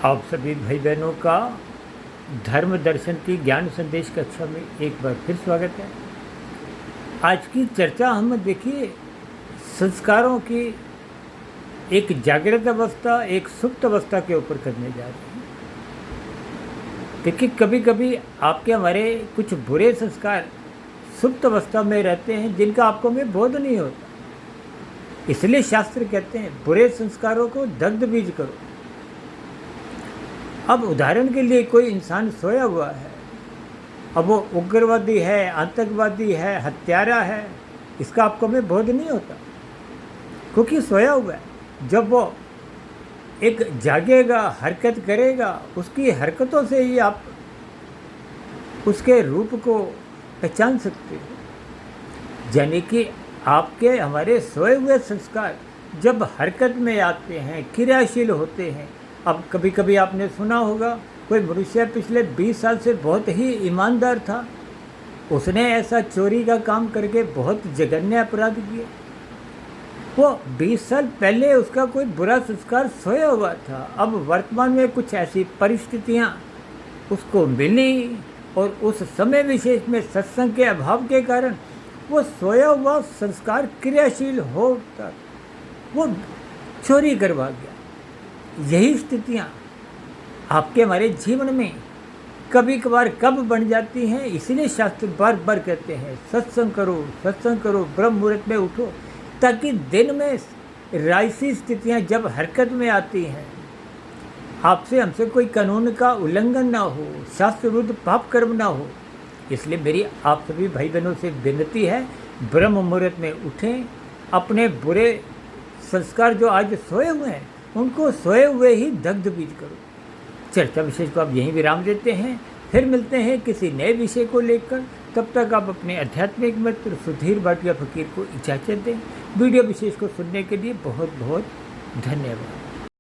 आप सभी भाई बहनों का धर्म दर्शन की ज्ञान संदेश कक्षा में एक बार फिर स्वागत है। आज की चर्चा हम देखिए संस्कारों की एक जागृत अवस्था, एक सुप्त अवस्था के ऊपर करने जा रहे हैं। देखिए कभी कभी आपके हमारे कुछ बुरे संस्कार सुप्त अवस्था में रहते हैं जिनका आपको में बोध नहीं होता। इसलिए शास्त्र कहते हैं बुरे संस्कारों को दग्ध बीज करो। अब उदाहरण के लिए कोई इंसान सोया हुआ है, अब वो उग्रवादी है, आतंकवादी है, हत्यारा है, इसका आपको में बोध नहीं होता क्योंकि सोया हुआ है। जब वो एक जागेगा, हरकत करेगा, उसकी हरकतों से ही आप उसके रूप को पहचान सकते हो। यानी कि आपके हमारे सोए हुए संस्कार जब हरकत में आते हैं, क्रियाशील होते हैं। अब कभी कभी आपने सुना होगा कोई मनुष्य पिछले 20 साल से बहुत ही ईमानदार था, उसने ऐसा चोरी का काम करके बहुत जघन्य अपराध किए। वो 20 साल पहले उसका कोई बुरा संस्कार सोया हुआ था। अब वर्तमान में कुछ ऐसी परिस्थितियां उसको मिली और उस समय विशेष में सत्संग के अभाव के कारण वो सोया हुआ संस्कार क्रियाशील होकर वो चोरी करवा गया। यही स्थितियाँ आपके हमारे जीवन में कभी कभार कब बन जाती हैं। इसलिए शास्त्र बार बार कहते हैं सत्संग करो, ब्रह्म मुहूर्त में उठो, ताकि दिन में रायसी स्थितियाँ जब हरकत में आती हैं, आपसे हमसे कोई कानून का उल्लंघन ना हो, शास्त्र विरुद्ध पाप कर्म ना हो। इसलिए मेरी आप सभी भाई बहनों से विनती है, ब्रह्म मुहूर्त में उठें, अपने बुरे संस्कार जो आज सोए हुए हैं उनको सोए हुए ही दग्ध बीज करो। चर्चा विषय को आप यहीं विराम देते हैं, फिर मिलते हैं किसी नए विषय को लेकर। तब तक आप अपने आध्यात्मिक मित्र सुधीर भाटिया फकीर को इजाज़त दें। वीडियो विशेष को सुनने के लिए बहुत बहुत धन्यवाद।